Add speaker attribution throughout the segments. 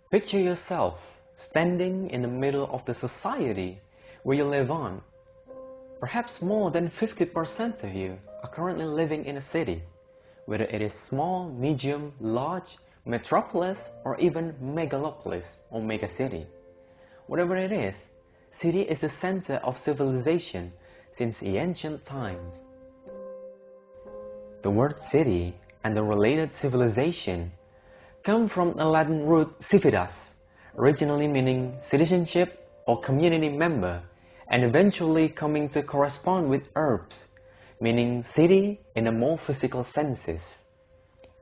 Speaker 1: Picture yourself standing in the middle of the society where you live on. Perhaps more than 50% of you are currently living in a city, whether it is small, medium, large, metropolis, or even megalopolis or megacity. Whatever it is, city is the center of civilization since the ancient times. The word city and the related civilization come from the Latin root civitas, originally meaning citizenship or community member, and eventually coming to correspond with urbs, meaning city in the more physical senses.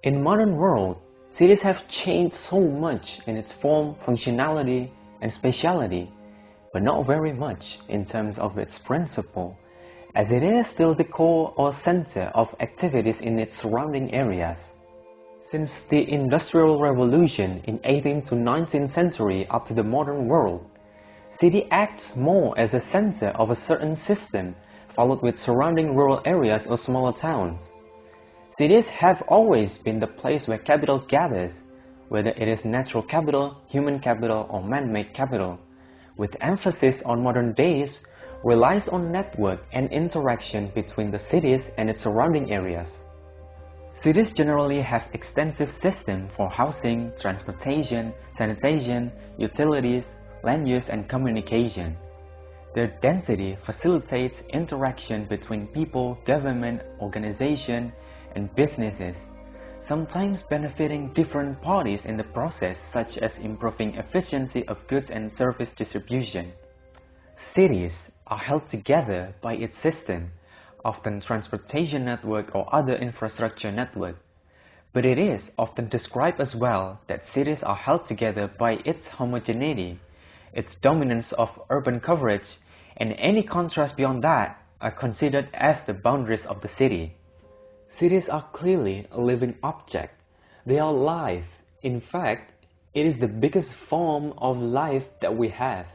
Speaker 1: In modern world, cities have changed so much in its form, functionality, and speciality, but not very much in terms of its principle, as it is still the core or center of activities in its surrounding areas. Since the Industrial Revolution in 18th to 19th century up to the modern world, city acts more as a center of a certain system, followed with surrounding rural areas or smaller towns. Cities have always been the place where capital gathers, whether it is natural capital, human capital, or man-made capital, with emphasis on modern days, relies on network and interaction between the cities and its surrounding areas. Cities generally have extensive systems for housing, transportation, sanitation, utilities, land use, and communication. Their density facilitates interaction between people, government, organization, and businesses, sometimes benefiting different parties in the process, such as improving efficiency of goods and service distribution. Cities are held together by its system, often transportation network or other infrastructure network, but it is often described as well that cities are held together by its homogeneity, its dominance of urban coverage, and any contrast beyond that are considered as the boundaries of the city. Cities are clearly a living object. They are life. In fact, it is the biggest form of life that we have.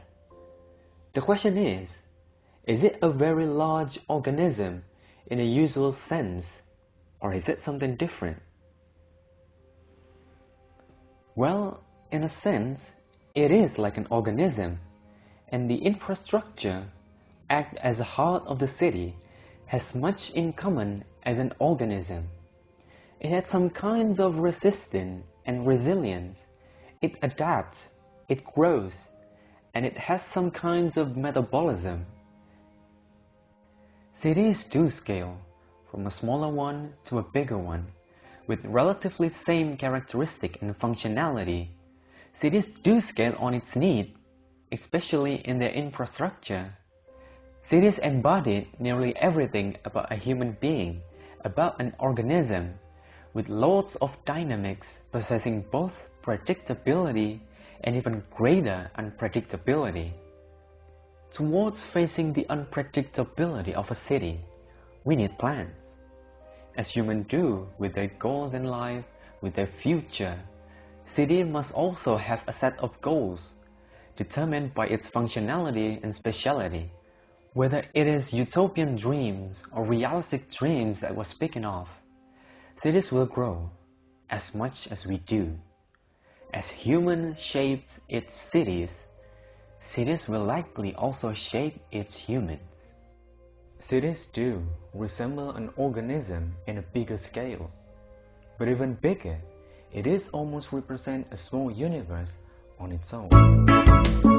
Speaker 1: The question is it a very large organism in a usual sense, or is it something different? Well, in a sense, it is like an organism, and the infrastructure, act as the heart of the city, has much in common as an organism. It has some kinds of resistance and resilience. It adapts, it grows, and it has some kinds of metabolism. Cities do scale, from a smaller one to a bigger one, with relatively same characteristic and functionality. Cities do scale on its need, especially in their infrastructure. Cities embody nearly everything about a human being, about an organism, with loads of dynamics possessing both predictability and even greater unpredictability. Towards facing the unpredictability of a city, we need plans. As humans do with their goals in life, with their future, city must also have a set of goals, determined by its functionality and speciality. Whether it is utopian dreams or realistic dreams that we're speaking of, cities will grow as much as we do. As humans shape its cities, cities will likely also shape its humans. Cities do resemble an organism in a bigger scale, but even bigger, it is almost represent a small universe on its own.